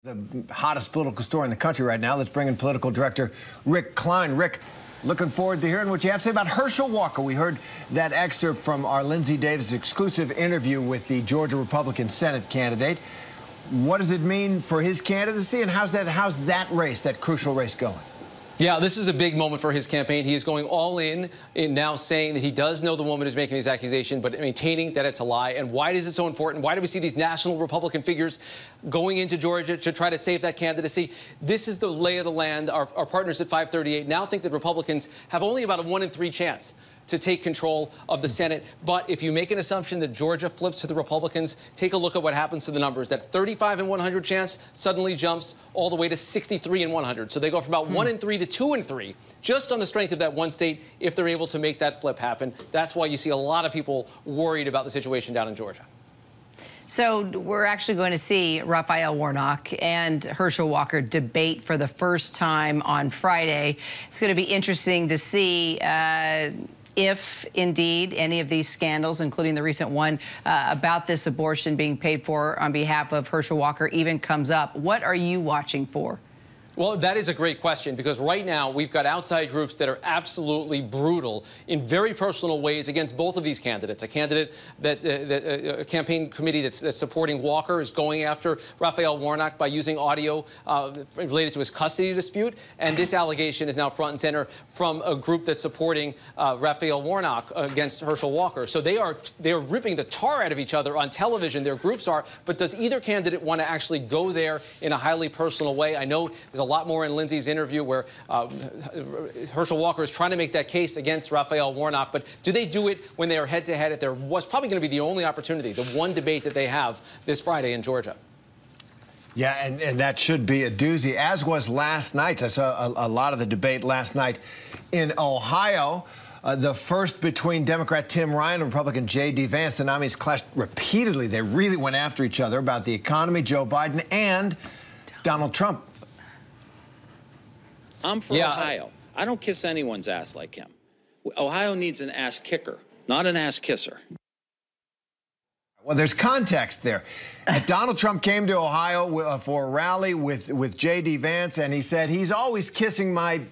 The hottest political story in the country right now. Let's bring in political director Rick Klein. Rick, looking forward to hearing what you have to say about Herschel Walker. We heard that excerpt from our Lindsay Davis exclusive interview with the Georgia Republican Senate candidate. What does it mean for his candidacy, and how's that race, that crucial race, going? Yeah, this is a big moment for his campaign. He is going all in now, saying that he does know the woman who's making these accusations, but maintaining that it's a lie. And why is it so important? Why do we see these national Republican figures going into Georgia to try to save that candidacy? This is the lay of the land. Our partners at 538 now think that Republicans have only about a 1 in 3 chance to take control of the Senate. But if you make an assumption that Georgia flips to the Republicans, take a look at what happens to the numbers. That 35 in 100 chance suddenly jumps all the way to 63 in 100. So they go from about 1 in 3 to 2 in 3, just on the strength of that one state, if they're able to make that flip happen. That's why you see a lot of people worried about the situation down in Georgia. So we're actually going to see Raphael Warnock and Herschel Walker debate for the first time on Friday. It's going to be interesting to see if indeed any of these scandals, including the recent one about this abortion being paid for on behalf of Herschel Walker, even comes up. What are you watching for? Well, that is a great question, because right now we've got outside groups that are absolutely brutal in very personal ways against both of these candidates. A candidate a campaign committee that's supporting Walker is going after Raphael Warnock by using audio related to his custody dispute. And this allegation is now front and center from a group that's supporting Raphael Warnock against Herschel Walker. So they are ripping the tar out of each other on television. Their groups are. But does either candidate want to actually go there in a highly personal way? I know there's a lot more in Lindsay's interview where Herschel Walker is trying to make that case against Raphael Warnock. But do they do it when they are head-to-head? There was probably going to be the only opportunity, the one debate that they have this Friday in Georgia. Yeah, and that should be a doozy, as was last night. I saw a lot of the debate last night in Ohio. The first between Democrat Tim Ryan and Republican J.D. Vance. The nominees clashed repeatedly. They really went after each other about the economy, Joe Biden, and Donald Trump. I'm for Ohio. I don't kiss anyone's ass like him. Ohio needs an ass kicker, not an ass kisser. Well, there's context there. Donald Trump came to Ohio for a rally with J.D. Vance, and he said, he's always kissing my,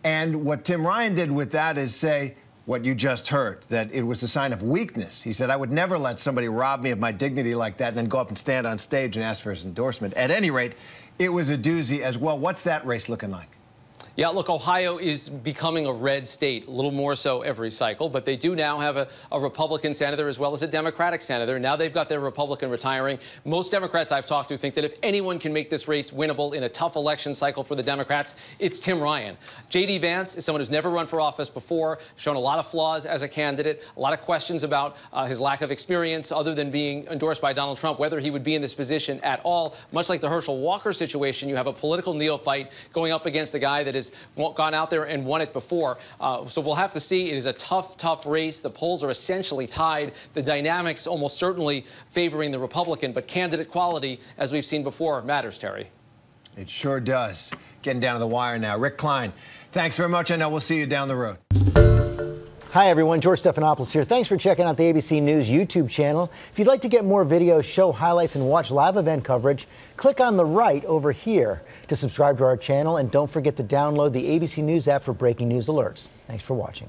and what Tim Ryan did with that is say what you just heard, that it was a sign of weakness. He said, I would never let somebody rob me of my dignity like that and then go up and stand on stage and ask for his endorsement. At any rate, it was a doozy as well. What's that race looking like? Yeah, look, Ohio is becoming a red state, a little more so every cycle, but they do now have a Republican senator as well as a Democratic senator. Now they've got their Republican retiring. Most Democrats I've talked to think that if anyone can make this race winnable in a tough election cycle for the Democrats, it's Tim Ryan. J.D. Vance is someone who's never run for office before, shown a lot of flaws as a candidate, a lot of questions about his lack of experience other than being endorsed by Donald Trump, whether he would be in this position at all. Much like the Herschel Walker situation, you have a political neophyte going up against a guy that has gone out there and won it before. So we'll have to see. It is a tough race. The polls are essentially tied. The dynamics almost certainly favoring the Republican, but candidate quality, as we've seen before, matters, Terry. It sure does. Getting down to the wire now. Rick Klein, thanks very much. I know we'll see you down the road. Hi, everyone. George Stephanopoulos here. Thanks for checking out the ABC News YouTube channel. If you'd like to get more videos, show highlights, and watch live event coverage, click on the right over here to subscribe to our channel. And don't forget to download the ABC News app for breaking news alerts. Thanks for watching.